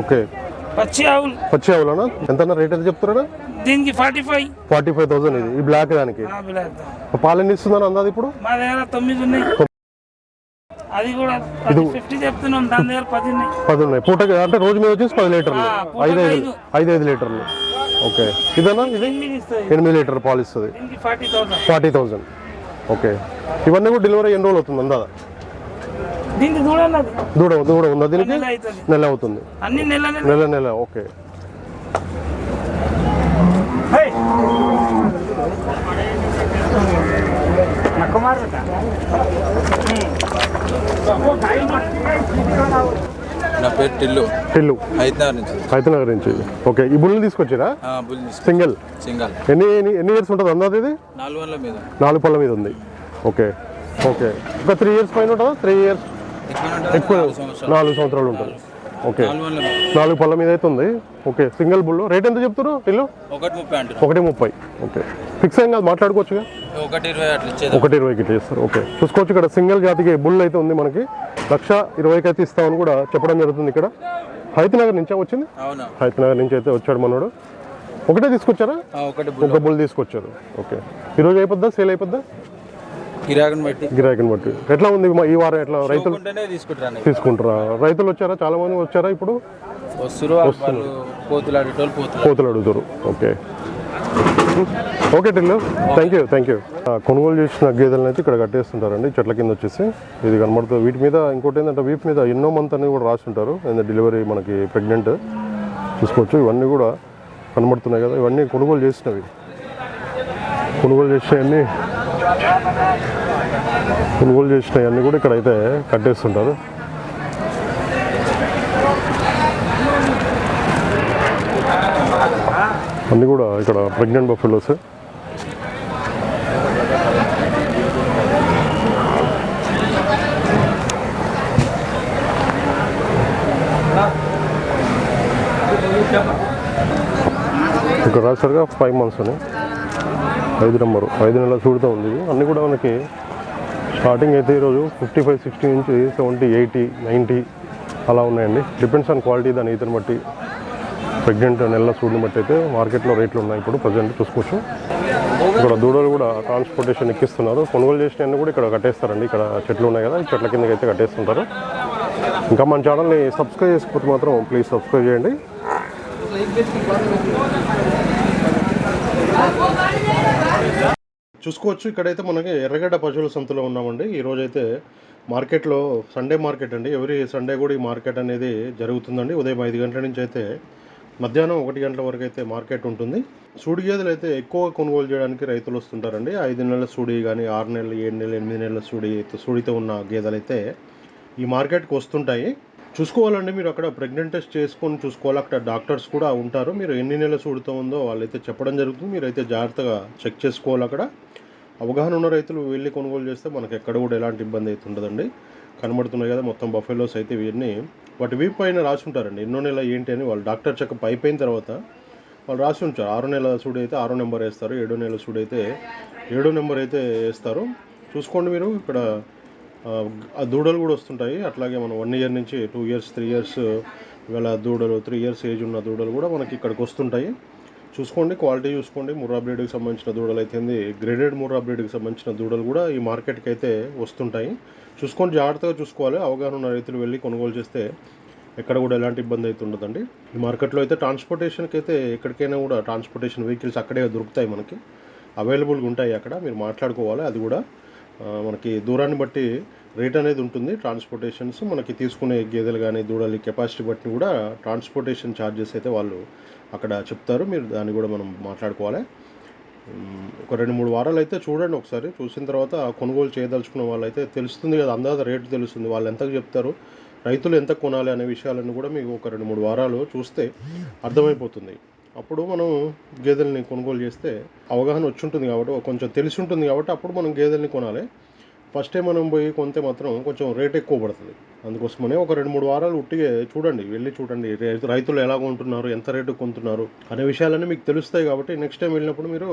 Okay, పచ్చి ఆవులు. పచ్చి ఆవులనా? ఎంత రేట్ ఎంత చెప్తున్నారా? దీనికి 45,000 ఇది. ఈ బ్లాక్ దానికి పాలు ఎన్ని ఇస్తుందని అందాది ఇప్పుడు? మా దగ్గర 9 ఉన్నాయి. అది కూడా 50 చెప్తున్నాం, దాని దగ్గర 10 ఉన్నాయి. 10 ఉన్నాయి. పూటకి అంటే రోజు మీద వచ్చేసి 10 లీటర్లు, 5 లీటర్లు. ఓకే, ఇదేనా? ఇది 8 లీటర్ పాలు ఇస్తుంది. 40,000. ఓకే, ఇవన్నీ కూడా డెలివరీ ఎన్ని రోజులు అవుతుంది అందాదా? దూడ ఉందా దీనికి? నెల అవుతుంది. నెల. ఓకే, నా పేరు టిల్లు హైదరాబాద్ నుంచి. ఓకే, ఈ బుల్ని తీసుకొచ్చారా? సింగిల్. ఎన్ని ఇయర్స్ ఉంటుంది అందాది? ఇది 4 పళ్ళ మీద ఉంది. ఓకే, ఒక 3 ఇయర్స్ పైన ఉంటుందా? 3 ఇయర్స్ ఎక్కువ, 4 సంవత్సరాలు ఉంటుంది. ఓకే, 4 పళ్ళ మీద అయితే ఉంది. Okay, single bull. రేట్ ఎంత చెప్తారు ఇల్లు? 1.30. ఓకే, ఫిక్స్ ఏం కాదు, మాట్లాడుకోవచ్చుగా. 1.20కి చేస్తారు. ఓకే, చూసుకోవచ్చు. ఇక్కడ సింగిల్ జాతికి బుల్ అయితే ఉంది. మనకి 1,20,000 అయితే ఇస్తామని కూడా చెప్పడం జరుగుతుంది. ఇక్కడ హైతనగర్ నుంచి వచ్చింది. హైతనగర్ నుంచి అయితే వచ్చాడు మనోడు. ఒకటే తీసుకొచ్చారా? ఒక బుల్ తీసుకొచ్చారు. ఓకే, ఈరోజు అయిపోద్దా? సేల్ అయిపోద్దా? గిరాకీని బట్టి. ఎట్లా ఉంది ఈ వారం? ఎట్లా రైతులు తీసుకుంటారా? రైతులు వచ్చారా? చాలా మంది వచ్చారా? ఇప్పుడు కోతులు అడుగుతారు. Okay, okay Tillu, thank you. కొనుగోలు చేసిన గేదెలను అయితే ఇక్కడ కట్టేస్తుంటారండి చెట్ల కింద వచ్చేసి. ఇది కనబడుతుంది. వీటి మీద ఇంకోటి ఏంటంటే వీపు మీద ఎన్నో మంత్ అనేది కూడా రాస్తుంటారు. డెలివరీ మనకి ప్రెగ్నెంట్ చూసుకోవచ్చు. ఇవన్నీ కూడా కనబడుతున్నాయి కదా, ఇవన్నీ కొనుగోలు చేసినవి. కొనుగోలు చేసినవన్నీ కూడా ఇక్కడైతే కట్టేస్తుంటారు. అన్నీ కూడా ఇక్కడ ప్రెగ్నెంట్ బఫెలోస్. ఇక్కడ రాశారుగా 5 months అని. 5 నెంబరు, 5 నెలల చూడుతూ ఉంది. అన్నీ కూడా మనకి స్టార్టింగ్ అయితే ఈరోజు 55, 60 నుంచి 70, 80, 90 అలా ఉన్నాయండి. డిపెండ్స్ ఆన్ క్వాలిటీ, దాని ఈతని బట్టి, ప్రెగ్నెంట్ నెలల సూడిని బట్టి అయితే మార్కెట్లో రేట్లు ఉన్నాయి ఇప్పుడు ప్రజెంట్ చూసుకోవచ్చు. ఇక్కడ దూడలు కూడా ట్రాన్స్పోర్టేషన్ ఎక్కిస్తున్నారు. కొనుగోలు చేసినవన్నీ కూడా ఇక్కడ కట్టేస్తారండి. ఇక్కడ చెట్లు ఉన్నాయి కదా, ఈ చెట్ల కిందకి అయితే కట్టేస్తుంటారు. ఇంకా మన ఛానల్ని సబ్స్క్రైబ్ చేసుకోకపోతే మాత్రం ప్లీజ్ సబ్స్క్రైబ్ చేయండి. చూసుకోవచ్చు. ఇక్కడైతే మనకి ఎర్రగడ్డ పశువుల సంతలో ఉన్నామండి. ఈరోజైతే మార్కెట్లో సండే మార్కెట్ అండి. ఎవ్రీ సండే కూడా ఈ మార్కెట్ అనేది జరుగుతుందండి. ఉదయం 5 గంటల నుంచి అయితే మధ్యాహ్నం 1 గంటల వరకు అయితే మార్కెట్ ఉంటుంది. సూడి గేదెలు అయితే ఎక్కువ కొనుగోలు చేయడానికి రైతులు వస్తుంటారండి. 5 నెలల సూడి కానీ 6 నెలలు, 7 నెలలు, 8 నెలల సూడితో ఉన్న గేదెలు అయితే ఈ మార్కెట్కి వస్తుంటాయి. చూసుకోవాలండి మీరు. అక్కడ ప్రెగ్నెంట్ టెస్ట్ చేసుకొని చూసుకోవాలి. అక్కడ డాక్టర్స్ కూడా ఉంటారు. మీరు ఎన్ని నెలల సూడితో ఉందో వాళ్ళైతే చెప్పడం జరుగుతుంది. మీరైతే జాగ్రత్తగా చెక్ చేసుకోవాలి. అక్కడ అవగాహన ఉన్న రైతులు వెళ్ళి కొనుగోలు చేస్తే మనకి ఎక్కడ కూడా ఎలాంటి ఇబ్బంది అయితే ఉండదండి. కనబడుతున్నాయి కదా మొత్తం బఫెలోస్ అయితే. ఇవన్నీ వాటి వీపు పైన రాసి ఉంటారండి ఎన్నో నెల ఏంటి అని. వాళ్ళు డాక్టర్ చెకప్ అయిపోయిన తర్వాత వాళ్ళు రాసి ఉంచారు. 6 నెలల సూడి అయితే 6 నెంబర్ వేస్తారు, 7 నెలల సూడి అయితే 7 నెంబర్ అయితే వేస్తారు. చూసుకోండి మీరు. ఇక్కడ ఆ దూడలు కూడా వస్తుంటాయి. అట్లాగే మనం 1 ఇయర్ నుంచి 2 ఇయర్స్, 3 ఇయర్స్ గల దూడలు, 3 ఇయర్స్ ఏజ్ ఉన్న దూడలు కూడా మనకి ఇక్కడికి వస్తుంటాయి. చూసుకోండి, క్వాలిటీ చూసుకోండి. ముర్రా బ్రీడ్కి సంబంధించిన దూడలు అయితే, గ్రేడెడ్ ముర్రా బ్రీడ్కి సంబంధించిన దూడలు కూడా ఈ మార్కెట్కి అయితే వస్తుంటాయి. చూసుకొని జాగ్రత్తగా చూసుకోవాలి. అవగాహన ఉన్న రైతులు వెళ్ళి కొనుగోలు చేస్తే ఎక్కడ కూడా ఎలాంటి ఇబ్బంది అయితే ఉండదండి. ఈ మార్కెట్లో అయితే ట్రాన్స్పోర్టేషన్కి అయితే ఎక్కడికైనా కూడా ట్రాన్స్పోర్టేషన్ వెహికల్స్ అక్కడే దొరుకుతాయి, మనకి అవైలబుల్గా ఉంటాయి. అక్కడ మీరు మాట్లాడుకోవాలి. అది కూడా మనకి దూరాన్ని బట్టి రేట్ అనేది ఉంటుంది. ట్రాన్స్పోర్టేషన్స్ మనకి తీసుకునే గేదెలు కానీ దూడలు కెపాసిటీ బట్టి కూడా ట్రాన్స్పోర్టేషన్ ఛార్జెస్ అయితే వాళ్ళు అక్కడ చెప్తారు. మీరు దాన్ని కూడా మనం మాట్లాడుకోవాలి. ఒక 2-3 వారాలు అయితే చూడండి ఒకసారి. చూసిన తర్వాత కొనుగోలు చేయదలుచుకున్న వాళ్ళైతే తెలుస్తుంది కదా, అందాజ రేటు తెలుస్తుంది. వాళ్ళు ఎంతకు చెప్తారు, రైతులు ఎంత కొనాలి అనే విషయాలన్నీ కూడా మీకు ఒక 2-3 వారాలు చూస్తే అర్థమైపోతుంది. అప్పుడు మనం గేదెల్ని కొనుగోలు చేస్తే అవగాహన వచ్చి ఉంటుంది కాబట్టి, కొంచెం తెలిసి ఉంటుంది కాబట్టి అప్పుడు మనం గేదెల్ని కొనాలి. ఫస్ట్ టైం మనం పోయి కొంటే మాత్రం కొంచెం రేట్ ఎక్కువ పడుతుంది. అందుకోసమనే ఒక 2-3 వారాలు ఉట్టిగా చూడండి, వెళ్ళి చూడండి రైతులు ఎలా కొంటున్నారు, ఎంత రేటు కొంటున్నారు అనే విషయాలన్నీ మీకు తెలుస్తాయి. కాబట్టి నెక్స్ట్ టైం వెళ్ళినప్పుడు మీరు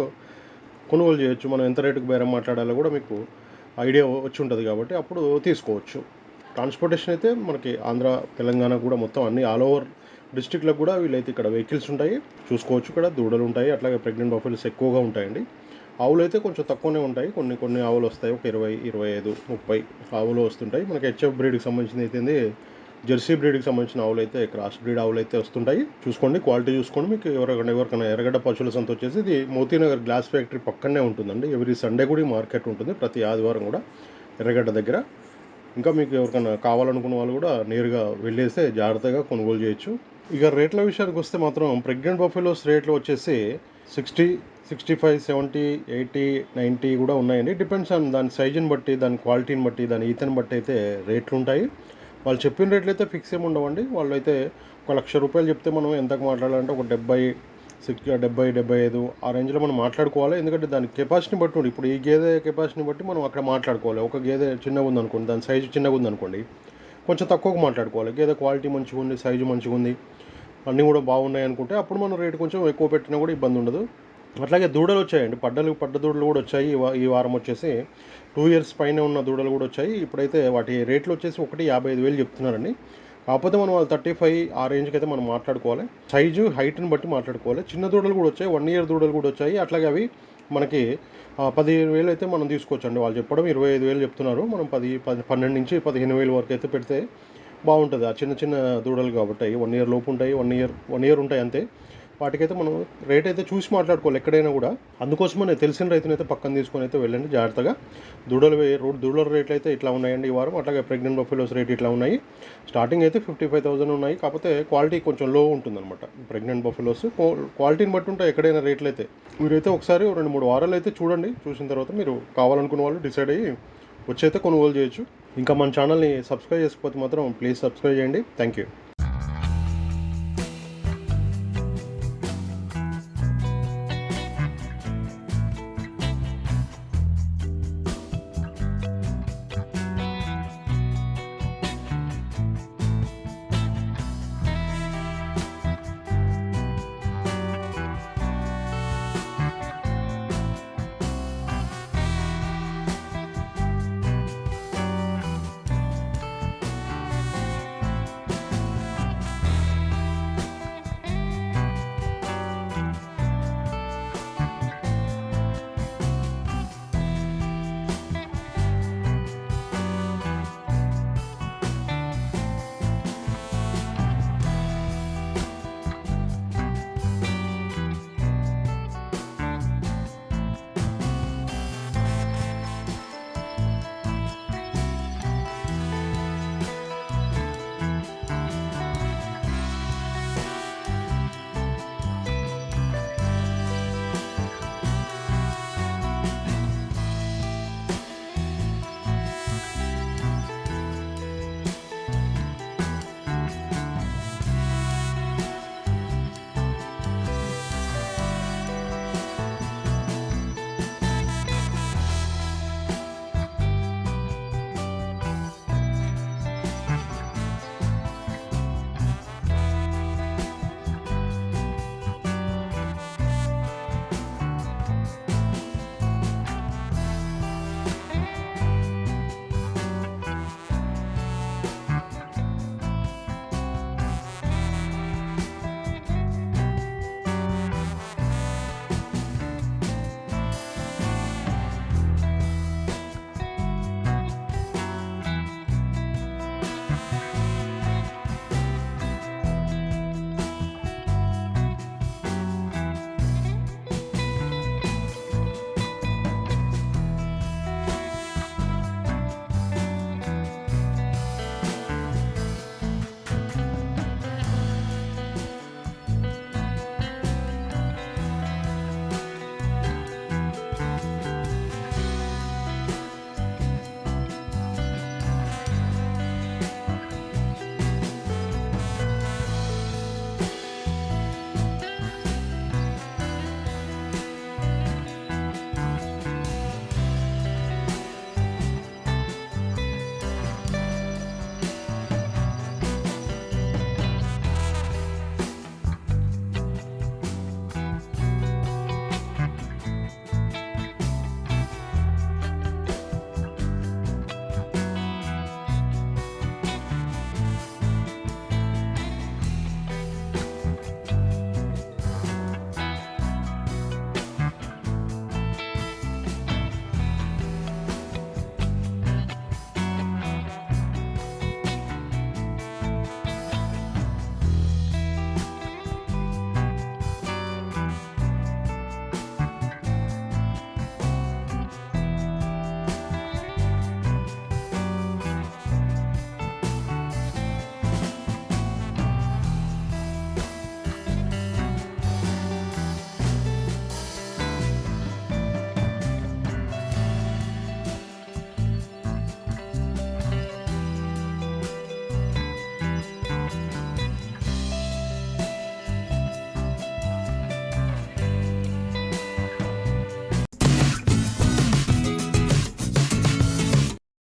కొనుగోలు చేయొచ్చు. మనం ఎంత రేటుకు బేరం మాట్లాడాలో కూడా మీకు ఐడియా వచ్చి ఉంటుంది కాబట్టి అప్పుడు తీసుకోవచ్చు. ట్రాన్స్పోర్టేషన్ అయితే మనకి ఆంధ్ర, తెలంగాణ కూడా మొత్తం అన్ని ఆల్ ఓవర్ డిస్ట్రిక్ట్లకు కూడా వీళ్ళైతే ఇక్కడ వెహికల్స్ ఉంటాయి చూసుకోవచ్చు. ఇక్కడ దూడలు ఉంటాయి, అట్లాగే ప్రెగ్నెంట్ బఫెలోస్ ఎక్కువగా ఉంటాయండి. ఆవులు అయితే కొంచెం తక్కువనే ఉంటాయి, కొన్ని ఆవులు వస్తాయి, ఒక 20, 25, 30 ఆవులు వస్తుంటాయి. మనకి హెచ్ఎఫ్ బ్రీడ్కి సంబంధించింది అయితే జెర్సీ బ్రీడ్కి సంబంధించిన ఆవులు అయితే క్రాస్ బ్రీడ్ ఆవులు అయితే వస్తుంటాయి. చూసుకోండి, క్వాలిటీ చూసుకోండి. మీకు ఎవరికైనా ఎర్రగడ్డ పశువుల సంత వచ్చేసి ఇది మోతీనగర్ గ్లాస్ ఫ్యాక్టరీ పక్కనే ఉంటుందండి. ఎవ్రీ సండే కూడా మార్కెట్ ఉంటుంది, ప్రతి ఆదివారం కూడా ఎర్రగడ్డ దగ్గర. ఇంకా మీకు ఎవరికైనా కావాలనుకున్న వాళ్ళు కూడా నేరుగా వెళ్ళేస్తే జాగ్రత్తగా కొనుగోలు చేయొచ్చు. ఇక రేట్ల విషయానికి వస్తే మాత్రం ప్రెగ్నెంట్ బఫెలోస్ రేట్లు వచ్చేసి 60, 65, 70, 80, 90 కూడా ఉన్నాయండి. డిపెండ్స్ ఆన్ దాని సైజుని బట్టి, దాని క్వాలిటీని బట్టి, దాని ఈతని బట్టి అయితే రేట్లు ఉంటాయి. వాళ్ళు చెప్పిన రేట్లు అయితే ఫిక్స్ ఏమి ఉండవండి. వాళ్ళు అయితే ₹1,00,000 చెప్తే మనం ఎంతకు మాట్లాడాలంటే ఒక 70, 75 ఆ రేంజ్లో మనం మాట్లాడుకోవాలి. ఎందుకంటే దాని కెపాసిటీని బట్టి ఉంది. ఇప్పుడు ఈ గేదె కెపాసిటీని బట్టి మనం అక్కడ మాట్లాడుకోవాలి. ఒక గేదె చిన్నగా ఉందనుకోండి, దాని సైజు చిన్నగా ఉందనుకోండి, కొంచెం తక్కువకు మాట్లాడుకోవాలి. గేదె క్వాలిటీ మంచిగా ఉంది, సైజు మంచిగా ఉంది, అన్నీ కూడా బాగున్నాయి అనుకుంటే అప్పుడు మనం రేటు కొంచెం ఎక్కువ పెట్టినా కూడా ఇబ్బంది ఉండదు. అట్లాగే దూడలు వచ్చాయండి, పడ్డ దూడలు కూడా వచ్చాయి. ఈ వారం వచ్చేసి 2 years పైన ఉన్న దూడలు కూడా వచ్చాయి. ఇప్పుడైతే వాటి రేట్లు వచ్చేసి 1,55,000 చెప్తున్నారండి. కాకపోతే మనం వాళ్ళు 35 ఆ రేంజ్కి అయితే మనం మాట్లాడుకోవాలి. సైజు హైట్ని బట్టి మాట్లాడుకోవాలి. చిన్న దూడలు కూడా వచ్చాయి, 1 year దూడలు కూడా వచ్చాయి. అట్లాగే అవి మనకి 15,000 అయితే మనం తీసుకోవచ్చండి. వాళ్ళు చెప్పడం 25,000 చెప్తున్నారు. మనం 12 నుంచి 15,000 వరకు అయితే పెడితే బాగుంటుంది. ఆ చిన్న దూడలు కాబట్టి 1 year లోపు ఉంటాయి, 1 year ఉంటాయి అంతే. వాటికైతే మనం రేట్ అయితే చూసి మాట్లాడుకోవాలి ఎక్కడైనా కూడా. అందుకోసమనే తెలిసిన రైతునైతే పక్కన తీసుకొని అయితే వెళ్ళండి జాగ్రత్తగా. దూడల రేట్లు అయితే ఇట్లా ఉన్నాయండి ఈ వారం. అట్లాగే ప్రెగ్నెంట్ బఫెలోస్ రేట్ ఇట్లా ఉన్నాయి. స్టార్టింగ్ అయితే 55,000 ఉన్నాయి. కాకపోతే క్వాలిటీ కొంచెం లో ఉంటుందన్నమాట. ప్రెగ్నెంట్ బఫెలోస్ క్వాలిటీని బట్టి ఉంటాయి ఎక్కడైనా రేట్లు అయితే. మీరైతే ఒకసారి 2-3 వారాలు అయితే చూడండి. చూసిన తర్వాత మీరు కావాలనుకున్న వాళ్ళు డిసైడ్ అయ్యి వచ్చి అయితే కొనుగోలు చేయొచ్చు. ఇంకా మన ఛానల్ని సబ్స్క్రైబ్ చేసుకోకపోతే మాత్రం ప్లీజ్ సబ్స్క్రైబ్ చేయండి. Thank you.